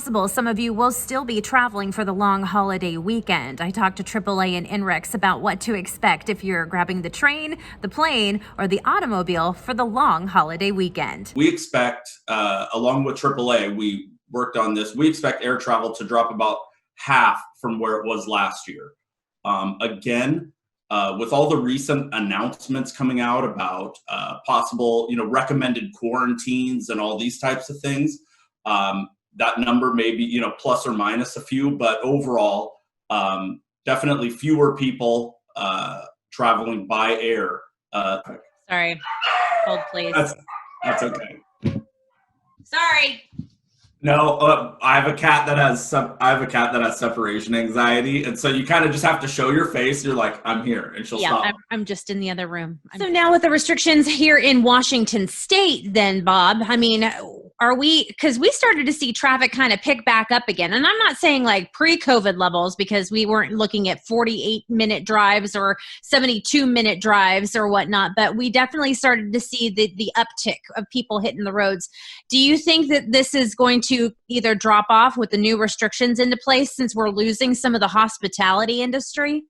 possible some of you will still be traveling for the long holiday weekend. I talked to AAA and NREX about what to expect if you're grabbing the train, the plane, or the automobile for the long holiday weekend. We expect, along with AAA, we worked on this, we expect air travel to drop about half from where it was last year. Again, with all the recent announcements coming out about possible, recommended quarantines and all these types of things, that number may be, plus or minus a few, but overall, definitely fewer people traveling by air. Sorry, hold please. That's okay. Sorry. No, I have a cat that has separation anxiety, and so you kind of just have to show your face. You're like, I'm here, and she'll stop. I'm just in the other room. So now with the restrictions here in Washington State, then Bob, I mean, because we started to see traffic kind of pick back up again, and I'm not saying like pre-COVID levels because we weren't looking at 48-minute drives or 72-minute drives or whatnot, but we definitely started to see the uptick of people hitting the roads. Do you think that this is going to either drop off with the new restrictions into place since we're losing some of the hospitality industry?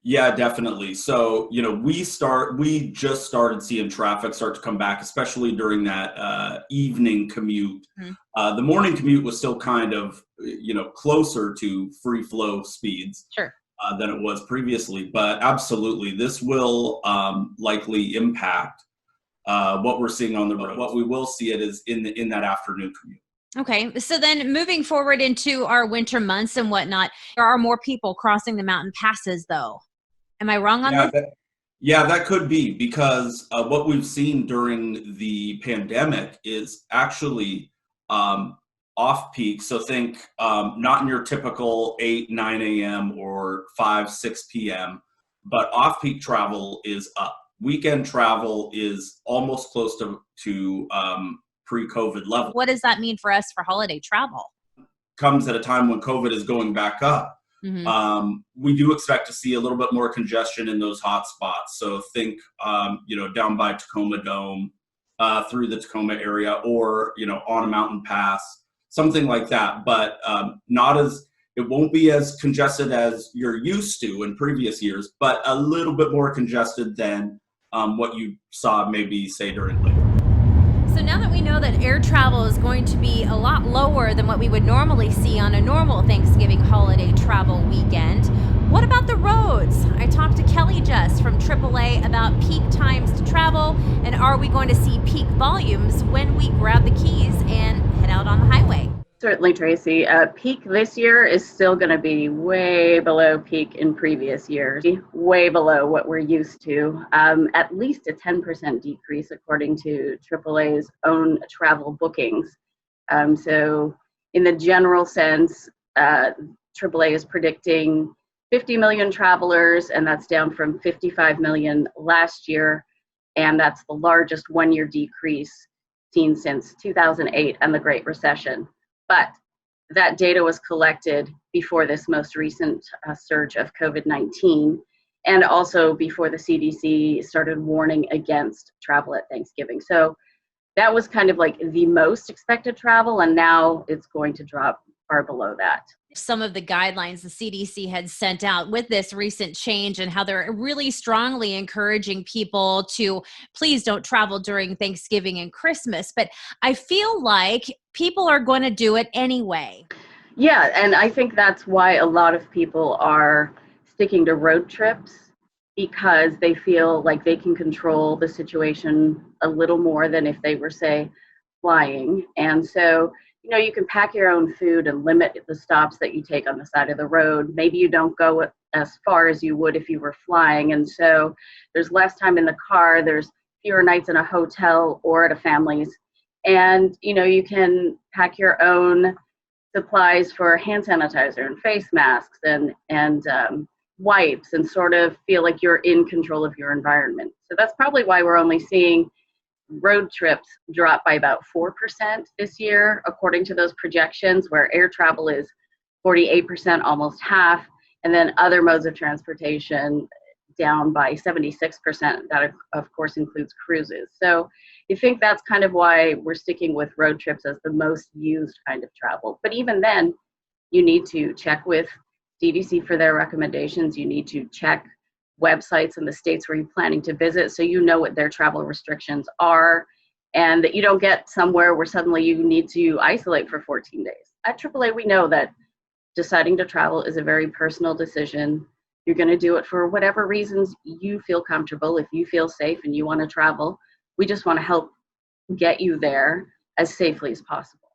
Yeah, definitely. So, we just started seeing traffic start to come back, especially during that evening commute. Mm-hmm. The morning commute was still kind of, closer to free flow speeds. Sure. Than it was previously. But absolutely, this will likely impact what we're seeing on the road. What we will see it is in that afternoon commute. Okay, so then moving forward into our winter months and whatnot, there are more people crossing the mountain passes, though. Am I wrong on this? That could be because what we've seen during the pandemic is actually off-peak. So think not in your typical 8, 9 a.m. or 5, 6 p.m., but off-peak travel is up. Weekend travel is almost close to pre-COVID level. What does that mean for us for holiday travel? Comes at a time when COVID is going back up. Mm-hmm. We do expect to see a little bit more congestion in those hot spots. So think, down by Tacoma Dome, through the Tacoma area, or, on a mountain pass, something like that. But it won't be as congested as you're used to in previous years, but a little bit more congested than what you saw maybe, say, during Labor. So now that we know that air travel is going to be a lot lower than what we would normally see on a normal Thanksgiving holiday travel weekend, what about the roads? I talked to Kelly Just from AAA about peak times to travel, and are we going to see peak volumes when we grab the keys and head out on the highway? Certainly, Tracy. Peak this year is still going to be way below peak in previous years, way below what we're used to, at least a 10% decrease according to AAA's own travel bookings. So in the general sense, AAA is predicting 50 million travelers, and that's down from 55 million last year, and that's the largest one-year decrease seen since 2008 and the Great Recession. But that data was collected before this most recent surge of COVID-19, and also before the CDC started warning against travel at Thanksgiving. So that was kind of like the most expected travel, and now it's going to drop far below that. Some of the guidelines the CDC had sent out with this recent change and how they're really strongly encouraging people to please don't travel during Thanksgiving and Christmas. But I feel like people are going to do it anyway. Yeah, and I think that's why a lot of people are sticking to road trips, because they feel like they can control the situation a little more than if they were, say, flying. And so you can pack your own food and limit the stops that you take on the side of the road. Maybe you don't go as far as you would if you were flying. And so there's less time in the car. There's fewer nights in a hotel or at a family's. And, you can pack your own supplies for hand sanitizer and face masks and wipes, and sort of feel like you're in control of your environment. So that's probably why we're only seeing road trips drop by about 4% this year, according to those projections, where air travel is 48%, almost half, and then other modes of transportation down by 76%. That, of course, includes cruises. So I think that's kind of why we're sticking with road trips as the most used kind of travel. But even then, you need to check with CDC for their recommendations. You need to check websites in the states where you're planning to visit so you know what their travel restrictions are, and that you don't get somewhere where suddenly you need to isolate for 14 days. At AAA, we know that deciding to travel is a very personal decision. You're going to do it for whatever reasons you feel comfortable. If you feel safe and you want to travel, we just want to help get you there as safely as possible.